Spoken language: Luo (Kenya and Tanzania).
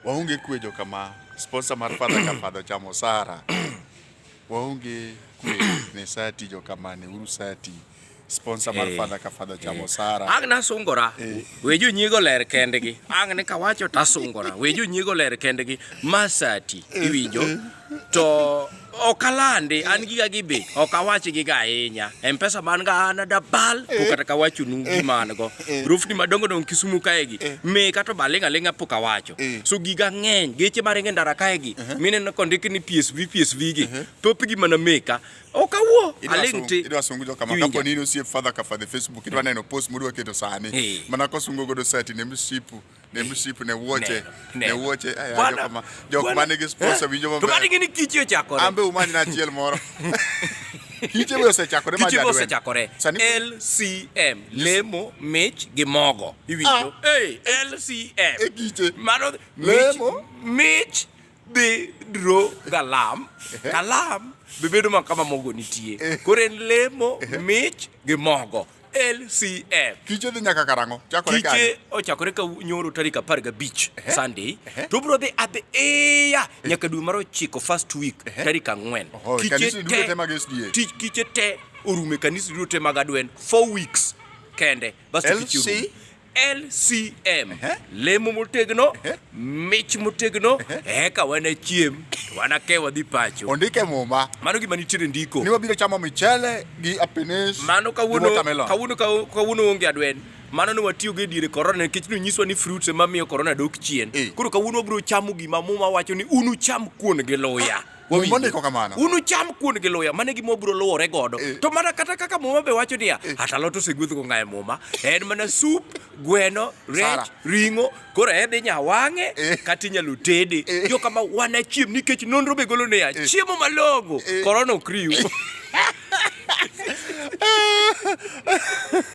waonge kwejo kama sponsor mar Fadha ka Fadha chamo Sara. Waonge kwe ne sati jo kama ne uru sati. Sponsor mar Fadha ka Fadha chamo Sara. Ang nasungora. Weju nyigo ler kendgi. Ang ne kawacho tasungora. Weju nyigo ler kendgi. Masati iwinjo. To okalande an giga gibe okawachi giga ahinya M-Pesa man ga ana dabal ko kata kawacho nugi man go rufni madongo don Kisumu kaegi me kata balenga lenga poka wacho so giga ngeny geche marenge ndara kaegi mine no kondiki ni PSV gi topigi mana meka okawo alengte idwa sungu jo kama kapo nino sie Fadha ka Fadha Facebook idwa neno post mudu keto sani mana ko sungu godo site ne msipu ne woche ayo kama jo mane ge sponsor winjo maber to mane ni kichio chakore ambe umani na chiel moro kichio se chakore ma jadwe se chakore LCM lemo mich gi mogo iwinjo LCM kiche mano lemo mich be dro galam bebedo ma kama mogo nitie kore lemo mich gi mogo LCM kiche dhi nyaka karango chakore ka kiche ochakore ka nyoro tarik 15 Sunday to bro dhi adhi nyaka dwe mar 9 first week tarik 4 kiche te orume kanisa duto mag adwen 4 weeks kende basto kiche LCM lemo motegno mich motegno eka wana chiem wana kewa dhi pacho ondike muma mano gima nitiere ndiko ni wabiro chamo michele gi apenish mano kawuono onge adwen mano ne watiyo gi diere corona nikech no nyiswa ni fruits ema miyo corona dok chien koro kawuono wabiro chamo gima muma wacho ni unu cham kuon gi luya mondiko kamano unu cham kuon gi luya mane gima wabiro luwore godo to mana kata kaka muma be wacho niya hata lot osegwedho go ng'aye muma en mana sup gweno rech ringo koro edhi nyawang'e kata inyalo tede jo kama wana chiem nikech nonro be golo niya chiemo malongo korona ok riw